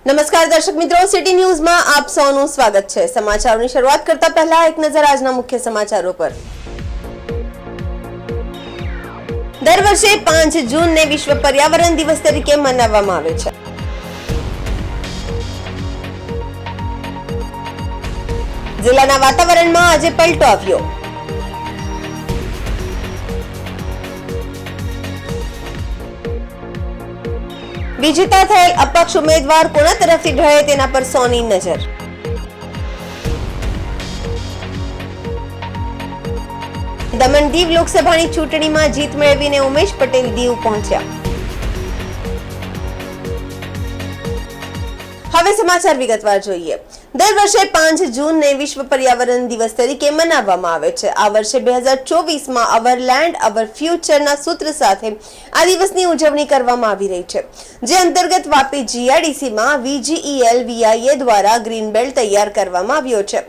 નમસ્કાર દર્શક મિત્રો, સિટી ન્યૂઝમાં આપ સૌનું સ્વાગત છે। સમાચારોની શરૂઆત કરતા પહેલા એક નજર આજના મુખ્ય સમાચારો પર। દર વર્ષે 5 જૂનને વિશ્વ પર્યાવરણ દિવસ તરીકે મનાવવામાં આવે છે। જિલ્લાના વાતાવરણમાં આજે પલટો આવ્યો। વિજેતા થયેલ અપક્ષ ઉમેદવાર કોના તરફથી ઢળે તેના પર સૌની નજર। દમણ દીવ લોકસભાની ચૂંટણીમાં જીત મેળવીને ઉમેશ પટેલ દીવ પહોંચ્યા। હવે સમાચાર વિગતવાર જોઈએ। દર વર્ષે 5 જૂનને વિશ્વ પર્યાવરણ દિવસ તરીકે મનાવવામાં આવે છે। આ વર્ષે 2024માં અવર લેન્ડ અવર ફ્યુચરના સૂત્ર સાથે આ દિવસની ઉજવણી કરવામાં આવી રહી છે, જે અંતર્ગત વાપી જીઆઈડીસીમાં વીજીઈએલ વીઆઈએ દ્વારા ગ્રીન બેલ્ટ તૈયાર કરવામાં આવ્યો છે,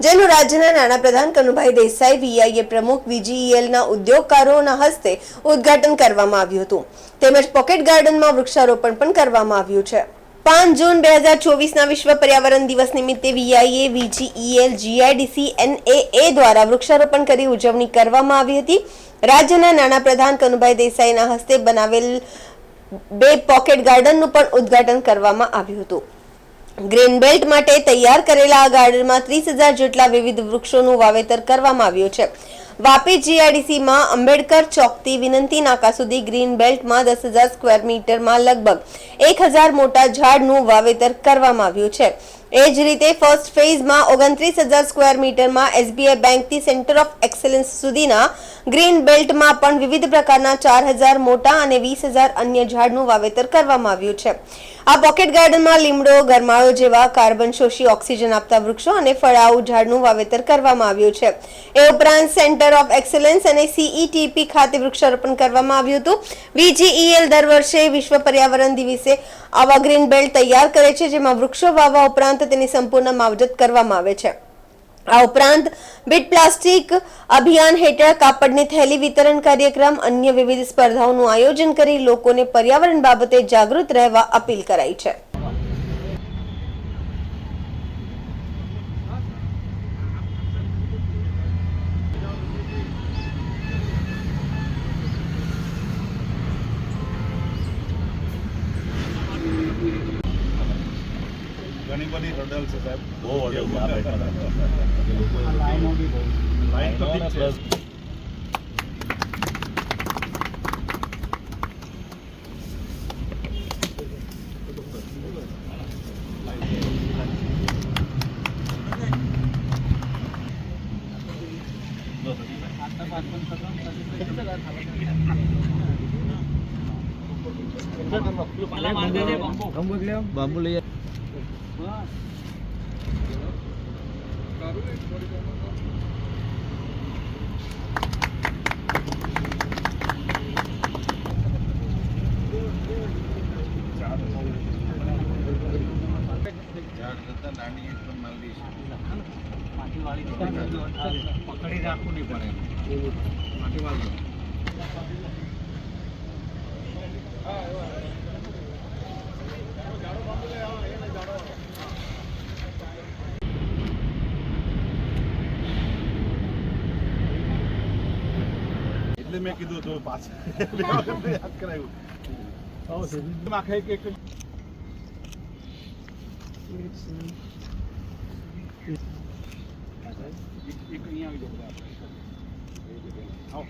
જેનું રાજ્યના નાણાપ્રધાન કનુભાઈ દેસાઈ વીઆઈએ પ્રમુખ વીજીઈએલના ઉદ્યોગકારોના હસ્તે ઉદ્ઘાટન કરવામાં આવ્યું હતું, તેમજ પોકેટ ગાર્ડનમાં વૃક્ષારોપણ પણ કરવામાં આવ્યું છે। 5 જૂન 2024ના વિશ્વ પર્યાવરણ દિવસ નિમિત્તે વીઆઈએ વીજીઈએલ જીઆઈડીસી એનએએ દ્વારા વૃક્ષારોપણ કરી ઉજવણી કરવામાં આવી હતી। રાજ્યના નાણાપ્રધાન કનુભાઈ દેસાઈના હસ્તે બનાવેલ 2 પોકેટ ગાર્ડનનું પણ ઉદ્ઘાટન કરવામાં આવ્યું હતું। ગ્રીન બેલ્ટ માટે તૈયાર કરેલા આ ગાર્ડનમાં 30,000 જેટલા વિવિધ વૃક્ષોનું વાવેતર કરવામાં આવ્યું છે। વાપી જીઆઈડીસીમાં અંબેડકર ચોકથી વિનંતી નાકા સુધી ગ્રીન બેલ્ટમાં 10,000 સ્ક્વેર મીટરમાં લગભગ 1,000 મોટા ઝાડનું વાવેતર કરવામાં આવ્યું છે। એ જ રીતે ફર્સ્ટ ફેઝમાં 29,000 સ્ક્વેર મીટરમાં એસબીઆઈ બેંકથી સેન્ટર ઓફ એક્સેલન્સ સુધીના ગ્રીન બેલ્ટમાં પણ વિવિધ પ્રકારના 4,000 મોટા અને 20,000 અન્ય ઝાડનું વાવેતર કરવામાં આવ્યું છે। આ પોકેટ ગાર્ડનમાં લીમડો, ગરમાળો જેવા કાર્બન શોષી ઓક્સિજન આપતા વૃક્ષો અને ફળાઉ ઝાડનું વાવેતર કરવામાં આવ્યું છે। એ ઉપરાંત સેન્ટર ઓફ એક્સેલન્સ અને સીઈટીપી ખાતે વૃક્ષારોપણ કરવામાં આવ્યું હતું। વીજીઈએલ દર વર્ષે વિશ્વ પર્યાવરણ દિવસે આવા ગ્રીન બેલ્ટ તૈયાર કરે છે, જેમાં વૃક્ષો વાવવા ઉપરાંત તેની સંપૂર્ણ માવજત કરવામાં આવે છે। આ ઉપરાંત બીટ પ્લાસ્ટિક અભિયાન હેઠળ કાપડની થેલી વિતરણ કાર્યક્રમ, અન્ય વિવિધ સ્પર્ધાઓનું આયોજન કરી લોકોને પર્યાવરણ બાબતે જાગૃત રહેવા અપીલ કરાઈ છે। ઘણી બધી હર્ડલ છે સાહેબ, બહુ હર્ડલ છે આ બેટમાં। લાઈનો બી બહુ, લાઈન તો ઠીક છે। બાંબુ લઈ પકડી રાખવું નહીં પડે, માટી વાળું એટલે મેં કીધું તો પાછું યાદ કરાયું આખે એક અહીંયા આવી જાઓ,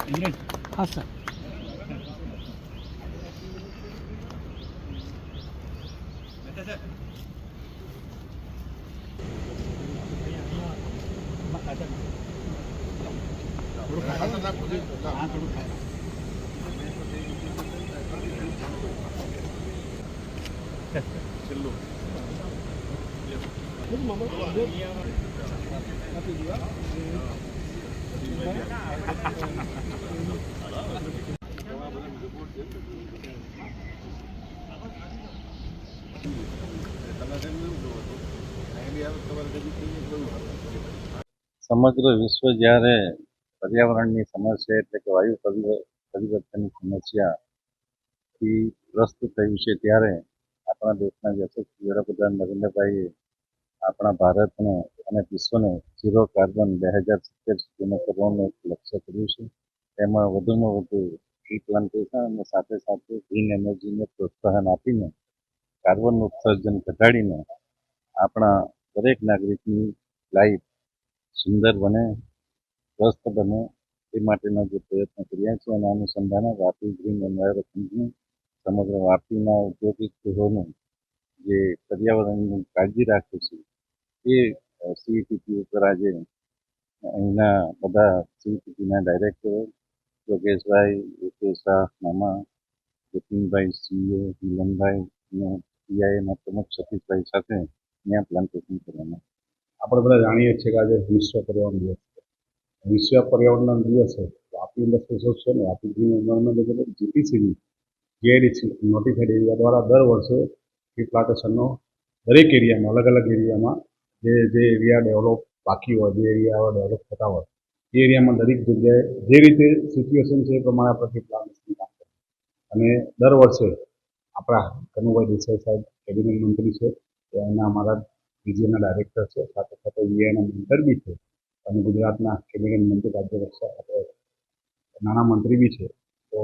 અહીંયા હા સર। છેલ્લું સમગ્ર વિશ્વ જ્યારે પર્યાવરણની સમસ્યા એટલે કે વાયુ પરિવર્તનની સમસ્યાથી ગ્રસ્ત થયું છે, ત્યારે આપણા દેશના યશસ્વી વડાપ્રધાન નરેન્દ્રભાઈએ આપણા ભારતને અને વિશ્વને ઝીરો કાર્બન 2070 સુધીનો કરવાનું એક લક્ષ્ય કર્યું છે. તેમાં વધુમાં વધુ ટ્રી પ્લાન્ટેશન અને સાથે સાથે ગ્રીન એનર્જીને પ્રોત્સાહન આપીને કાર્બનનું ઉત્સર્જન ઘટાડીને આપણા દરેક નાગરિકની લાઈફ સુંદર બને, સ્વસ્થ બને એ માટેના જે પ્રયત્નો કર્યા છે અને અનુસંધાને વાપી ગ્રીન એન્વાયરો કંપની સમગ્ર વાપીના ઔદ્યોગિક ગૃહોનું જે પર્યાવરણની કાળજી રાખે છે એ સીઈટીપી ઉપર આજે અહીંના બધા સીઈટીપીના ડાયરેક્ટરો યોગેશભાઈ, યોગેશ શાહ, મામા, જતીનભાઈ, સીએ, મિલનભાઈ અને પીઆઈના પ્રમુખ સતીશભાઈ સાથે ત્યાં પ્લાન્ટેશન કરવામાં. આપણે બધા જાણીએ છીએ કે આજે વિશ્વ પર્યાવરણ દિવસ છે. વિશ્વ પર્યાવરણ દિવસે Vapi industry association, Vapi green environment GPCB GIDC notified area દ્વારા દર વર્ષે ટ્રી પ્લાન્ટેશનનો દરેક એરિયામાં અલગ અલગ એરિયામાં જે એરિયા ડેવલપ બાકી હોય, જે એરિયા ડેવલપ થતા હોય એ એરિયામાં દરેક જગ્યાએ જે રીતે સિચ્યુએશન છે એ પ્રમાણે આપણે ટ્રી પ્લાન્ટેશન કામ કરીએ. અને દર વર્ષે આપણા કનુભાઈ દેસાઈ સાહેબ કેબિનેટ મંત્રી છે, એના અમારા રિજિયનના ડાયરેક્ટર છે, સાથે સાથે વીઆઈના મેન્ટર બી છે અને ગુજરાતના કેબિનેટ મંત્રી રાજ્ય રક્ષા આપણે નાણામંત્રી બી છે. તો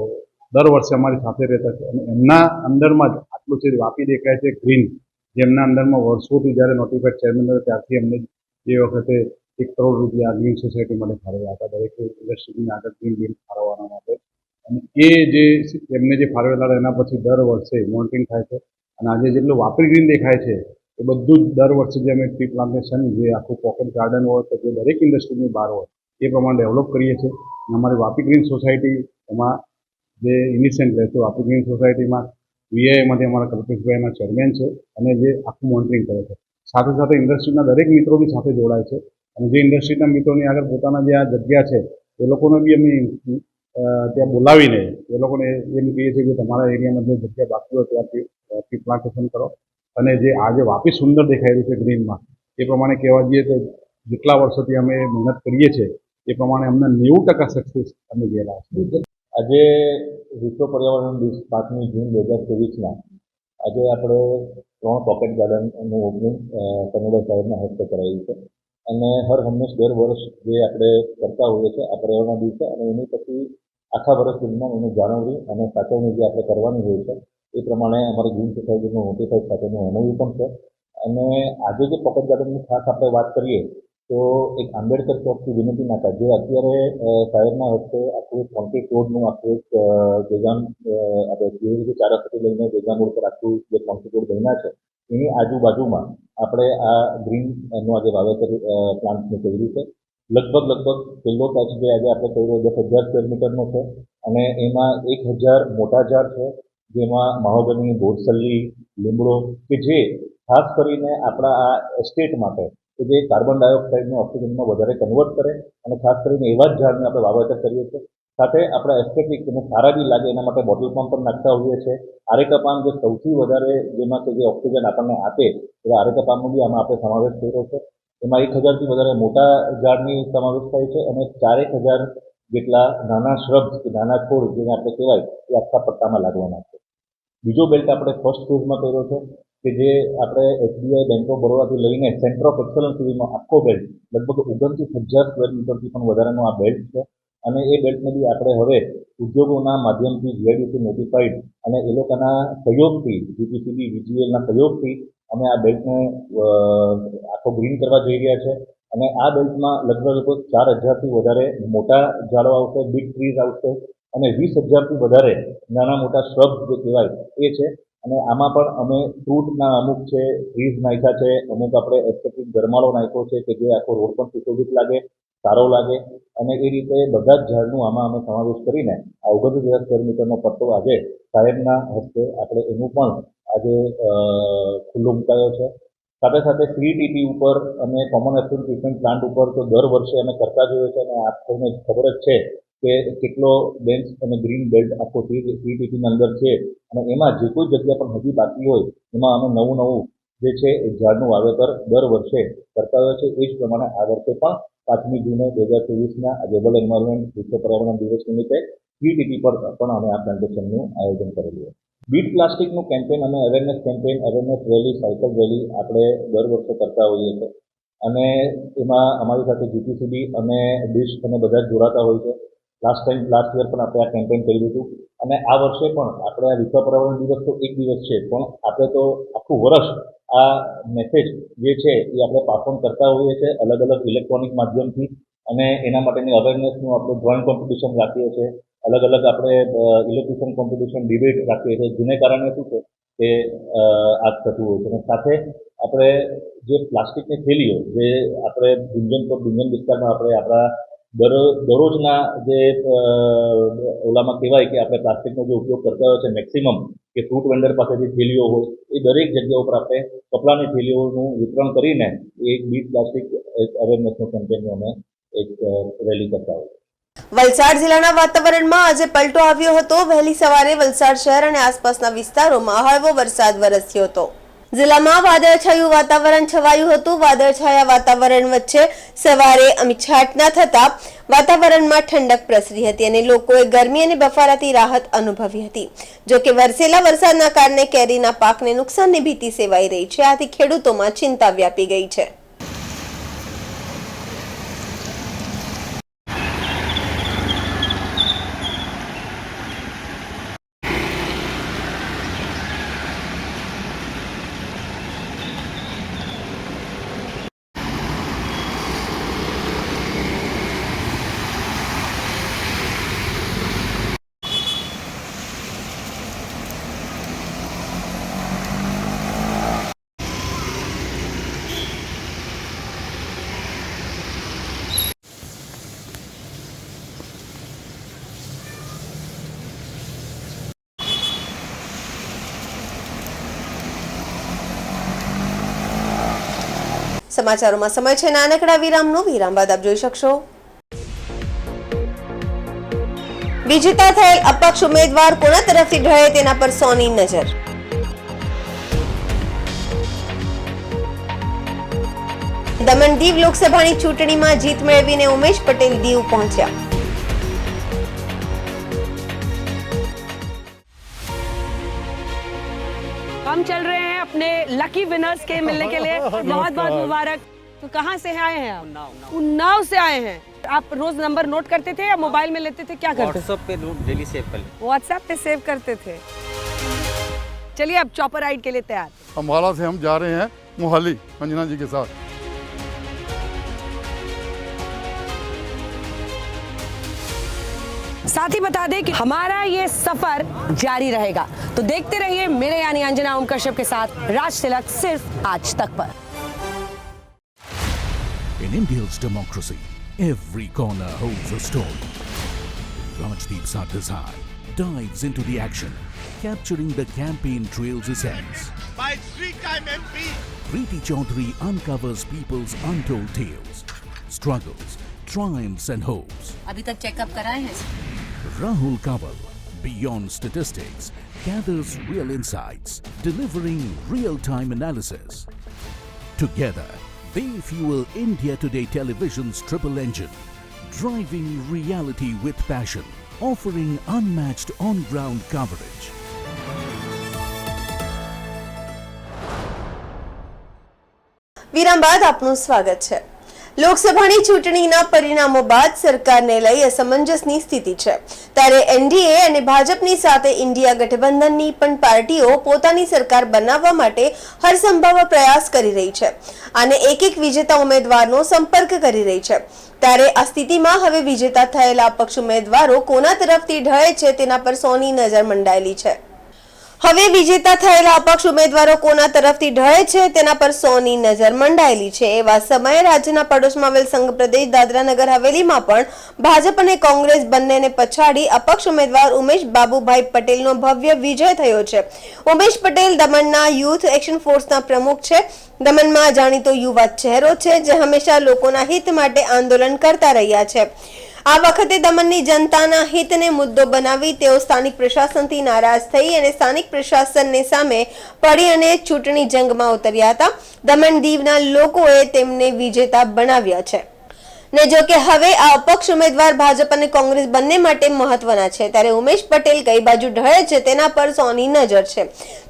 દર વર્ષે અમારી સાથે રહેતા છે અને એમના અંડરમાં જ આટલું છે વાપી દેખાય છે ગ્રીન, જેમના અંડરમાં વર્ષોથી જ્યારે નોટિફાઈડ ચેરમેન હતા ત્યારથી અમને એ વખતે 1 કરોડ રૂપિયા ગ્રીન સોસાયટી માટે ફાળવ્યા હતા, દરેક ઇન્ડસ્ટ્રીની આગળ ગ્રીન બિલ ફાળવવાના માટે. અને એ જે એમને જે ફાળવેલા હતા એના પછી દર વર્ષે મોનિટરિંગ થાય છે અને આજે જેટલું વાપી ગ્રીન દેખાય છે એ બધું જ દર વર્ષે જે અમે ટ્રી પ્લાન્ટેશન જે આખું પોકેટ ગાર્ડન હોય તો જે દરેક ઇન્ડસ્ટ્રીની બહાર હોય એ પ્રમાણે ડેવલપ કરીએ છીએ. અને અમારી વાપી ગ્રીન સોસાયટી એમાં જે ઇનિશિયન્ટ રહે છે, વાપી ગ્રીન સોસાયટીમાં વીઆઈમાંથી અમારા કલ્પેશભાઈના ચેરમેન છે અને જે આખું મોનિટરિંગ કરે છે. સાથે સાથે ઇન્ડસ્ટ્રીના દરેક મિત્રો બી સાથે જોડાય છે અને જે ઇન્ડસ્ટ્રીના મિત્રોની આગળ પોતાના જે આ જગ્યા છે એ લોકોને બી અમે ત્યાં બોલાવીને એ લોકોને એમ કહીએ છીએ કે તમારા એરિયામાં જે જગ્યા બાકી હોય ત્યાંથી ટ્રી પ્લાન્ટેશન કરો. અને જે આજે વાપી સુંદર દેખાઈ રહ્યું છે ગ્રીનમાં, એ પ્રમાણે કહેવા જઈએ તો જેટલા વર્ષોથી અમે મહેનત કરીએ છીએ એ પ્રમાણે અમને 90% સક્સેસ અમે ગયેલા છે. આજે વિશ્વ પર્યાવરણ દિવસ 5મી જૂન 2023ના આજે આપણે 3 પોકેટ ગાર્ડનનું ઓપનિંગ કનુભાઈ સાહેબના હસ્તે કરાયું છે અને હર હંમેશ દર વર્ષ જે આપણે કરતા હોઈએ છીએ આ પર્યાવરણ દિવસે અને એની પછી આખા વર્ષ દરમિયાન એની જાળવણી અને સાચવણી જે આપણે કરવાની હોય છે એ પ્રમાણે અમારી ગ્રીન સોસાયટીનું નોટિફાઈડ સાથેનું એમઓયુ પણ છે. અને આજે જે પોકેટ ગાર્ડનની ખાસ આપણે વાત કરીએ તો એક આંબેડકર ચોકથી વિનંતી નાકા જે અત્યારે સાહેબના હસ્તે આખું એક કોન્ક્રીટ રોડનું આખું એક બેગામ આપણે જેવી રીતે 4 રસ્તેથી લઈને બેગામ રોડ પર આખું જે કોન્ક્રીટ રોડ બન્યા છે એની આજુબાજુમાં આપણે આ ગ્રીનનું આજે વાવેતર પ્લાન્ટનું કર્યું છે. લગભગ પહેલો પેચ જે આજે આપણે કર્યો 10,000 સ્ક્વેર મીટરનો છે અને એમાં 1,000 મોટા ઝાડ છે, જેમાં મહોગની, બોરસલ્લી, લીમડો કે જે ખાસ કરીને આપણા આ એસ્ટેટ માટે કે જે કાર્બન ડાયોક્સાઇડને ઓક્સિજનમાં વધારે કન્વર્ટ કરે અને ખાસ કરીને એવા જ ઝાડને આપણે વાવેતર કરીએ છીએ. સાથે આપણા એસ્થેટિક અને સારા બી લાગે એના માટે બોટલ પંપ પણ નાખતા હોઈએ છીએ. આરેકા પામ જે સૌથી વધારે જેમાં કે જે ઓક્સિજન આપણને આપે એવા આરેકા પામનો બી આમાં આપણે સમાવેશ કર્યો છે. એમાં 1,000થી વધારે મોટા ઝાડની સમાવેશ થાય છે અને 4,000 જેટલા નાના શ્રબ્સ કે નાના છોડ જેને આપણે કહેવાય એ આખા પટ્ટામાં લાગવાના છે. બીજો બેલ્ટ આપણે ફર્સ્ટ ફેઝમાં કર્યો છે કે જે આપણે એસબીઆઈ બેંક ઓફ બરોડાથી લઈને સેન્ટર ઓફ એક્સલન્સ સુધીનો આખો બેલ્ટ લગભગ 29,000 સ્ક્વેર મીટરથી પણ વધારાનો આ બેલ્ટ છે. અને એ બેલ્ટને બી આપણે હવે ઉદ્યોગોના માધ્યમથી જીઆઈડીસી નોટિફાઈડ અને એ લોકોના સહયોગથી જીપીસીબી વીજીએલના સહયોગથી અમે આ બેલ્ટને આખો ગ્રીન કરવા જઈ રહ્યા છે. અને આ બેલ્ટમાં લગભગ 4,000થી વધારે મોટા ઝાડો આવશે, બિગ ટ્રીઝ આવશે અને 20,000થી વધારે નાના મોટા શ્રબ જે કહેવાય એ છે. અને આમાં પણ અમે ફ્રૂટના અમુક છે, ટ્રીઝ નાખ્યા છે, અમુક આપણે એસ્થેટિક ગરમાળો નાખ્યો છે કે જે આખો રોડ પણ સુશોભિત લાગે, સારો લાગે અને એ રીતે બધા જ ઝાડનું આમાં અમે સમાવેશ કરીને આ 29,000 સ્ક્વેર મીટરનો પટ્ટો આજે સાહેબના હસ્તે આપણે એનું પણ આજે ખુલ્લો મુકાયો છે. સાથે સાથે સીઈટીપી ઉપર અને કોમન એફ્લુએન્ટ ટ્રીટમેન્ટ પ્લાન્ટ ઉપર તો દર વર્ષે અમે કરતા જ હોઈએ છીએ અને આપણને ખબર જ છે કે કેટલો ડેન્સ અને ગ્રીન બેલ્ટ આખો સીઈટીપીની અંદર છે અને એમાં જે કોઈ જગ્યા પણ હજી બાકી હોય એમાં અમે નવું જે છે એ ઝાડનું વાવેતર દર વર્ષે કરતા હોય છે. એ જ પ્રમાણે આ વર્ષે પણ 5મી જૂને 2023ના આ ગ્લોબલ એન્વાયરમેન્ટ વિશ્વ પર્યાવરણ દિવસ નિમિત્તે 3DP પર પણ અમે આ પ્લાન્ટેશનનું આયોજન કરેલું છે. બીટ પ્લાસ્ટિકનું કેમ્પેન અને awareness campaign, awareness rally, cycle rally આપણે દર વર્ષે કરતા હોઈએ છીએ અને એમાં અમારી સાથે જીપીસીબી અને ડિશ અને બધા જ જોડાતા હોય છે. લાસ્ટ યર પણ આપણે આ કેમ્પેન કર્યું હતું અને આ વર્ષે પણ આપણે આ વિશ્વ પર્યાવરણ દિવસ તો એક દિવસ છે, પણ આપણે તો આખું વર્ષ આ મેસેજ જે છે એ આપણે પાસ ઓન કરતા હોઈએ છીએ અલગ અલગ ઇલેક્ટ્રોનિક માધ્યમથી અને એના માટેની અવેરનેસનું આપણે ડ્રોઈંગ કોમ્પિટિશન રાખીએ છીએ, અલગ અલગ આપણે ઇલેક્ટ્રિશિયન કોમ્પિટિશન, ડિબેટ રાખીએ છીએ, જેને કારણે શું છે કે આ થતું હોય છે. અને સાથે આપણે જે પ્લાસ્ટિકની થેલીઓ જે આપણે ગુંજન વિસ્તારમાં આપણે આપણા દરરોજના જે ઓલામાં કહેવાય કે આપણે પ્લાસ્ટિકનો જે ઉપયોગ કરતા હોય છે મેક્સિમમ, કે ફ્રૂટ વેન્ડર પાસેથી થેલીઓ હોય એ દરેક જગ્યા ઉપર આપણે કપડાની થેલીઓનું વિતરણ કરીને એક બીટ પ્લાસ્ટિક એક અવેરનેસનું કેમ્પેનનું અમે એક રેલી કરતા હોય. વલસાડ જિલ્લાના વાતાવરણમાં આજે પલટો આવ્યો હતો. વહેલી સવારે વલસાડ શહેર અને આસપાસના વિસ્તારોમાં હળવો વરસાદ વરસ્યો હતો. જિલ્લામાં વાદળછાયું વાતાવરણ છવાયું હતું. વાદળછાયા વાતાવરણ વચ્ચે સવારે છાંટણા થતા વાતાવરણમાં ઠંડક પ્રસરી હતી અને લોકોએ ગરમી અને બફારાથી રાહત અનુભવી હતી. જો કે વરસેલા વરસાદના કારણે કેરીના પાકને નુકસાનની ભીતિ સેવાઈ રહી છે. આથી ખેડૂતોમાં ચિંતા વ્યાપી ગઈ છે. સમાચારોમાં સમય છે નાનકડા વિરામનો. વિરામ બાદ આપ જોઈ શકશો વિજેતા થયેલ અપક્ષ ઉમેદવાર કોના તરફથી ઢળે તેના પર સોની નજર. દમણ દીવ લોકસભાની ચૂંટણીમાં જીત મેળવીને ઉમેશ પટેલ દીવ પહોંચ્યા. हम चल रहे हैं अपने लकी विनर्स के मिलने के लिए. बहुत बहुत मुबारक. तो कहाँ से आए हैं आप? उन्नाव से आए हैं. आप रोज नंबर नोट करते थे या मोबाइल में लेते थे, क्या करते थे? व्हाट्सएप पे डेली सेव कर लेते. व्हाट्सएप पे सेव करते थे. चलिए अब चॉपर राइड के लिए तैयार. अम्बाला से हम जा रहे हैं मोहाली अंजना जी के साथ. साथ ही बता दें कि हमारा ये सफर जारी रहेगा. तो देखते रहिए मेरे यानी अंजना ओम कश्यप के साथ राज तिलक सिर्फ आज तक पर. In India's democracy, every corner holds a story. Rajdeep Sardesai dives into the action, capturing the campaign trail's essence. By three-time MP, Preeti Chaudhary uncovers people's untold tales, struggles, triumphs and hopes. अभी तक checkup कराए हैं? Rahul Kanwal, beyond statistics, gathers real insights, delivering real-time analysis. Together, they fuel India Today Television's triple engine, driving reality with passion, offering unmatched on-ground coverage. વિરામ બાદ આપનું સ્વાગત છે. લોકસભાની ચૂંટણીના પરિણામો બાદ સરકારને લઈ અસમંજસની સ્થિતિ છે. ત્યારે એનડીએ અને ભાજપની સાથે ઇન્ડિયા ગઠબંધનની પણ પાર્ટીઓ પોતાની સરકાર બનાવવા માટે હરસંભવ પ્રયાસ કરી રહી છે અને એક વિજેતા ઉમેદવારનો સંપર્ક કરી રહી છે. ત્યારે આ સ્થિતિમાં હવે વિજેતા થયેલા અપક્ષ ઉમેદવારો કોના તરફથી ઢળે છે તેના પર સૌની નજર મંડાયેલી છે. હવે વિજેતા થયેલા અપક્ષ ઉમેદવારો કોના તરફથી ઢળે છે તેના પર સૌની નજર મંડાયેલી છે. એવા સમયે રાજ્યના પડોશમાં આવેલ સંઘ પ્રદેશ દાદરા નગર હવેલીમાં પણ ભાજપ અને કોંગ્રેસ બંનેને પછાડી અપક્ષ ઉમેદવાર ઉમેશ બાબુભાઈ પટેલનો ભવ્ય વિજય થયો છે. ઉમેશ પટેલ દમણના યુથ એક્શન ફોર્સના પ્રમુખ છે. દમણમાં જાણીતો યુવા ચહેરો છે જે હંમેશા લોકોના હિત માટે આંદોલન કરતા રહ્યા છે. આ વખતે દમણની જનતાના હિતને મુદ્દો બનાવી તેઓ સ્થાનિક પ્રશાસનથી નારાજ થઈ અને સ્થાનિક પ્રશાસનને સામે પડી અને ચૂંટણી જંગમાં ઉતર્યા હતા. દમણ દીવના લોકોએ તેમને વિજેતા બનાવ્યા છે. ને જો કે હવે આ અપક્ષ ઉમેદવાર ભાજપ અને કોંગ્રેસ બંને માટે મહત્વના છે, ત્યારે ઉમેશ પટેલ કઈ બાજુ ઢળે છે તેના પર સૌની નજર છે.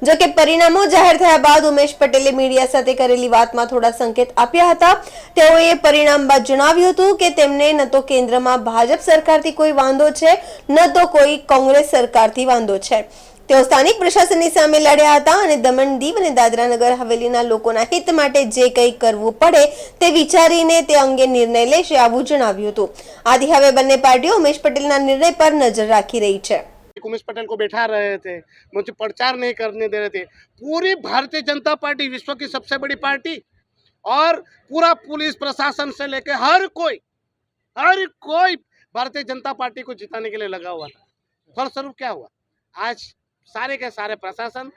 જો કે પરિણામો જાહેર થયા બાદ ઉમેશ પટેલે મીડિયા સાથે કરેલી વાતમાં થોડા સંકેત આપ્યા હતા. તેઓએ પરિણામ બાદ જણાવ્યું હતું કે તેમને ન તો કેન્દ્રમાં ભાજપ સરકારથી કોઈ વાંધો છે, ન તો કોઈ કોંગ્રેસ સરકારથી વાંધો છે. તેઓ સ્થાનિક પ્રશાસનની સામે લડ્યા હતા અને દમણ દીવ અને દાદરા નગર હવેલીના લોકોના હિત માટે જે કંઈ કરવું પડે તે વિચારીને તે અંગે નિર્ણય લેશે, આવું જણાવ્યું હતું. આથી હવે બંને પાર્ટીઓ ઉમેશ પટેલના નિર્ણય પર નજર રાખી રહી છે. उमेश पटेल को बैठा रहे थे, मुझे प्रचार नहीं करने दे रहे थे. पूरी भारतीय जनता पार्टी विश्व की सबसे बड़ी पार्टी और पूरा पुलिस प्रशासन से लेकर हर कोई भारतीय जनता पार्टी को जिताने के लिए लगा हुआ था. फलस्वरूप क्या हुआ, आज सारे के सारे प्रशासन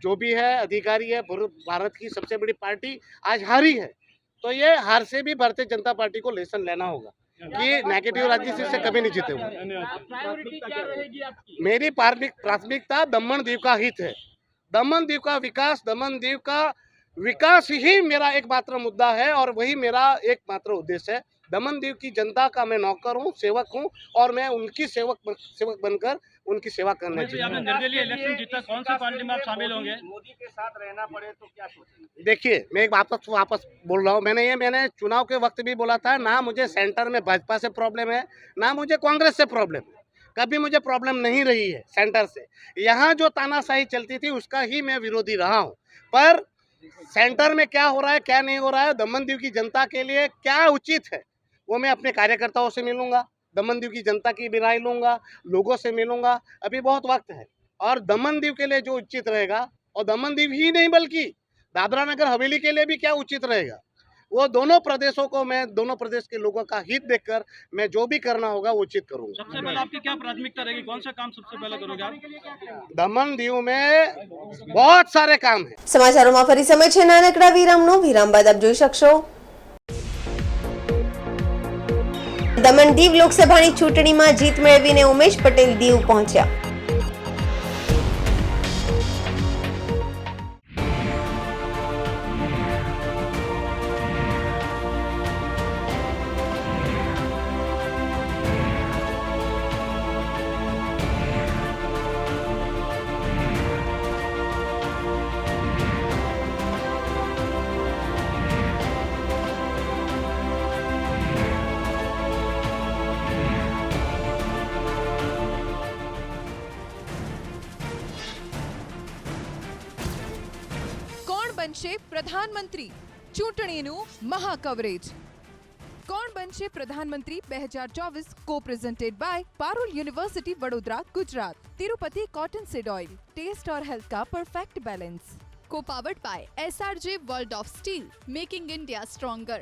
जो भी है अधिकारी है, भारत की सबसे बड़ी पार्टी आज हारी है. तो ये हार से भी भारतीय जनता पार्टी को लेसन लेना होगा कि नेगेटिव राजनीति से कभी नहीं जीते हुए. मेरी प्राथमिकता दमन दीव का हित है, दमन दीव का विकास ही मेरा एकमात्र मुद्दा है और वही मेरा एकमात्र उद्देश्य है. दमन दीव की जनता का मैं नौकर हूँ, सेवक हूँ और मैं उनकी सेवक बनकर उनकी सेवा करना चाहिए. आपने निर्दलीय इलेक्शन जीता, कौन सी पार्टी में आप शामिल होंगे? मोदी के साथ रहना पड़े तो क्या सोचेंगे? देखिए, मैं एक वापस बोल रहा हूँ, मैंने चुनाव के वक्त भी बोला था, ना मुझे सेंटर में भाजपा से प्रॉब्लम है, ना मुझे कांग्रेस से प्रॉब्लम है. कभी मुझे प्रॉब्लम नहीं रही है सेंटर से. यहाँ जो तानाशाही चलती थी उसका ही मैं विरोधी रहा हूँ. पर सेंटर में क्या हो रहा है, क्या नहीं हो रहा है, दमन दीव की जनता के लिए क्या उचित है, वो मैं अपने कार्यकर्ताओं से मिलूंगा, दमन दीव की जनता की भी राय लूंगा, लोगों से मिलूंगा. अभी बहुत वक्त है और दमन दीव के लिए जो उचित रहेगा, और दमन दीव ही नहीं बल्कि दादरा नगर हवेली के लिए भी क्या उचित रहेगा, वो दोनों प्रदेशों को मैं, दोनों प्रदेश के लोगों का हित देखकर मैं जो भी करना होगा वो उचित करूंगा. सबसे पहले आपकी क्या प्राथमिकता रहेगी, कौन सा काम सबसे पहले करोगे आप? दमन दीव में बहुत सारे काम है. સમાચારોમાં ફરી સમય છે નાનકડા વિરામનો. વિરામ બાદ આપ જોઈ શકશો દમણ દીવ લોકસભાની ચૂંટણીમાં જીત મેળવીને ઉમેશ પટેલ દીવ પહોંચ્યા. બનશે પ્રધાનમંત્રી, ચૂંટણીનું મહા કવરેજ. કોણ બનશે પ્રધાનમંત્રી 2024 co presented by Parul University Vadodara Gujarat. Tirupati cotton seed oil, taste और हेल्थ का perfect balance. Co powered by SRJ world of steel, making India stronger.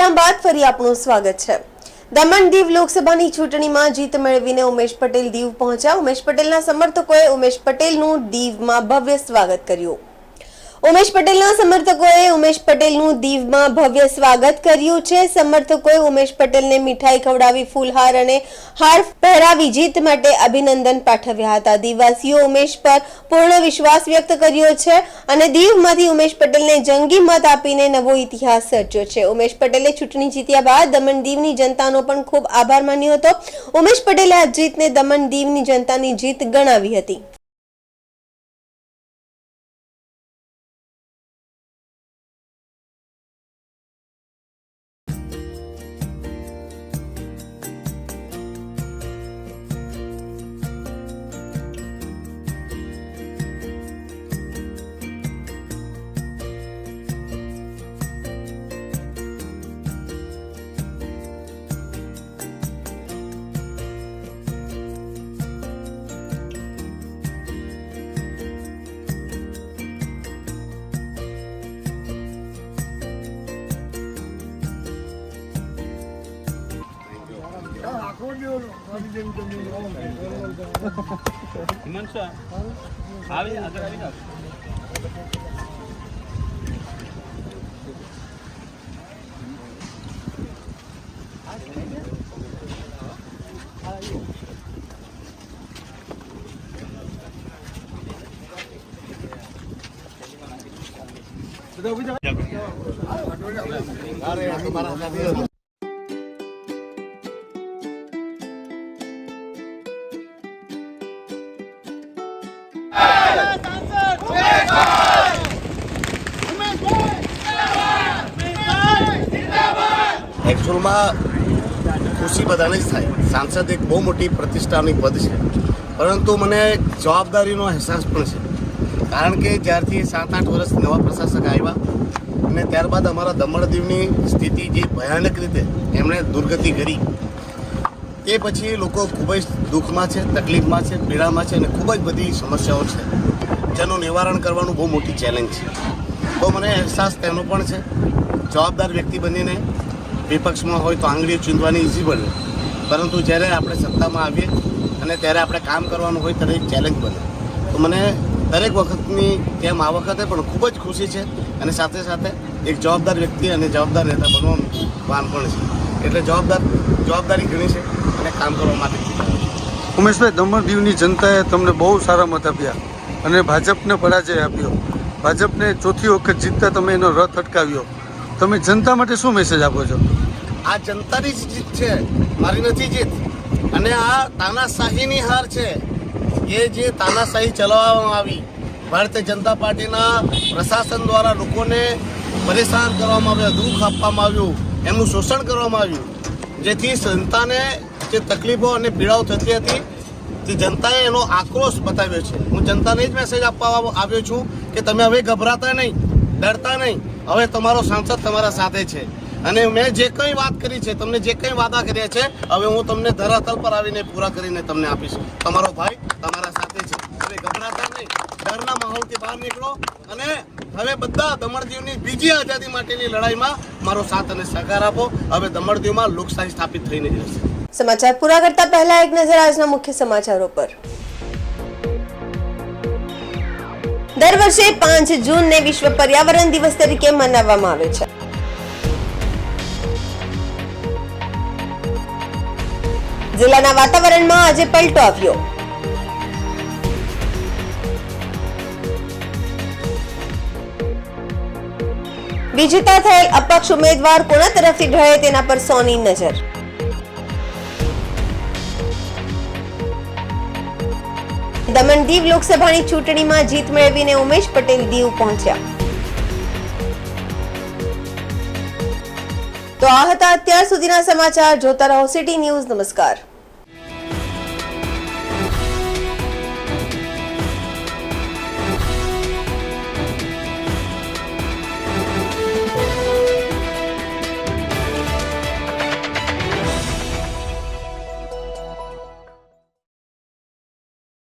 વિરામ બાદ ફરી આપનું સ્વાગત છે। દમણ દીવ લોકસભાની ચૂંટણીમાં જીત મેળવીને ઉમેશ પટેલ દીવ પહોંચ્યા। ઉમેશ પટેલના સમર્થકોએ ઉમેશ પટેલનું દીવમાં ભવ્ય સ્વાગત કર્યું। ઉમેશ પટેલના સમર્થકોએ ઉમેશ પટેલનું દીવમાં ભવ્ય સ્વાગત કર્યું છે। સમર્થકોએ ઉમેશ પટેલને મીઠાઈ ખવડાવી, ફૂલહાર અને હાર પહેરાવી જીત માટે અભિનંદન પાઠવ્યા હતા। દીવવાસીઓ ઉમેશ પર પૂર્ણ વિશ્વાસ વ્યક્ત કર્યો છે અને દીવમાંથી ઉમેશ પટેલને જંગી મત આપીને નવો ઇતિહાસ સર્જ્યો છે। ઉમેશ પટેલે ચૂંટણી જીત્યા બાદ દમણ દીવની જનતાનો પણ ખૂબ આભાર માન્યો હતો। ઉમેશ પટેલે આ જીતને દમણ દીવની જનતાની જીત ગણાવી હતી। એકચ્યુઅલમાં ખુશી બધાને જ થાય। સાંસદ એક બહુ મોટી પ્રતિષ્ઠાની પદ છે, પરંતુ મને જવાબદારીનો અહેસાસ પણ છે, કારણ કે જ્યારથી 7-8 વર્ષ નવા પ્રશાસક આવ્યા અને ત્યારબાદ અમારા દમણ દીવની સ્થિતિ જે ભયાનક રીતે એમણે દુર્ગતિ કરી, તે પછી લોકો ખૂબ જ દુઃખમાં છે, તકલીફમાં છે, પીડામાં છે અને ખૂબ જ બધી સમસ્યાઓ છે, જેનું નિવારણ કરવાનું બહુ મોટી ચેલેન્જ છે। તો મને અહેસાસ તેનો પણ છે। જવાબદાર વ્યક્તિ બનીને વિપક્ષમાં હોય તો આંગળીઓ ચૂંટવાની ઇઝી બને, પરંતુ જ્યારે આપણે સત્તામાં આવીએ અને ત્યારે આપણે કામ કરવાનું હોય ત્યારે એક ચેલેન્જ બને। તો મને દરેક વખતની જેમ આ વખતે પણ ખૂબ જ ખુશી છે અને સાથે સાથે એક જવાબદાર વ્યક્તિ અને જવાબદાર નેતા બનવાનું ભાન પણ છે, એટલે જવાબદારી ઘણી છે અને કામ કરવા માટે। ઉમેશભાઈ, દમણ દીવની જનતાએ તમને બહુ સારા મત આપ્યા અને ભાજપને પરાજય આપ્યો। ભાજપને ચોથી વખત જીતતા તમે એનો રથ અટકાવ્યો। તમે જનતા માટે શું મેસેજ આપો છો? આ જનતાની જ જીત છે, મારી નથી જીત, અને આ તાનાશાહીની હાર છે। એ જે તાનાશાહી ચલાવવામાં આવી, ભારતીય જનતા પાર્ટીના પ્રશાસન દ્વારા લોકોને પરેશાન કરવામાં આવ્યા, દુઃખ આપવામાં આવ્યું, એમનું શોષણ કરવામાં આવ્યું, જેથી જનતાને જે તકલીફો અને પીડાઓ થતી હતી તે જનતાએ એનો આક્રોશ બતાવ્યો છે। હું જનતાને જ મેસેજ આપવા આવ્યો છું કે તમે હવે ગભરાતા નહીં, ડરતા નહીં, હવે તમારો સાંસદ તમારા સાથે છે અને મેં જે કંઈ વાત કરી છે, તમને જે કંઈ વાદા કર્યા છે, હવે હું તમને ધરાતલ પર આવીને પૂરા કરીને તમને આપીશ। તમારો ભાઈ તમારા સાથે છે, હવે ગભરાતા નહીં, ડરના માહોલથી બહાર નીકળો અને હવે બધા દમણ દીવની બીજી આઝાદી માટેની લડાઈમાં મારો સાથ અને સહકાર આપો। હવે દમણ દીવમાં લોકશાહી સ્થાપિત થઈને જ રહેશે। સમાચાર પૂરા કરતા પહેલા એક નજર આજના મુખ્ય સમાચારો પર। દર વર્ષે 5 જૂનને વિશ્વ પર્યાવરણ દિવસ તરીકે મનાવવામાં આવે છે। જિલ્લાના વાતાવરણમાં આજે પલટો આવ્યો। વિજેતા થયેલ અપક્ષ ઉમેદવાર કોના તરફથી ઢળે તેના પર સૌની નજર। દમણ દીવ લોકસભાની ચૂંટણીમાં જીત મેળવીને ઉમેશ પટેલ દીવ પહોંચ્યા। તો આ હતા અત્યાર સુધીના સમાચાર। જોતા રહો સિટી ન્યૂઝ। નમસ્કાર।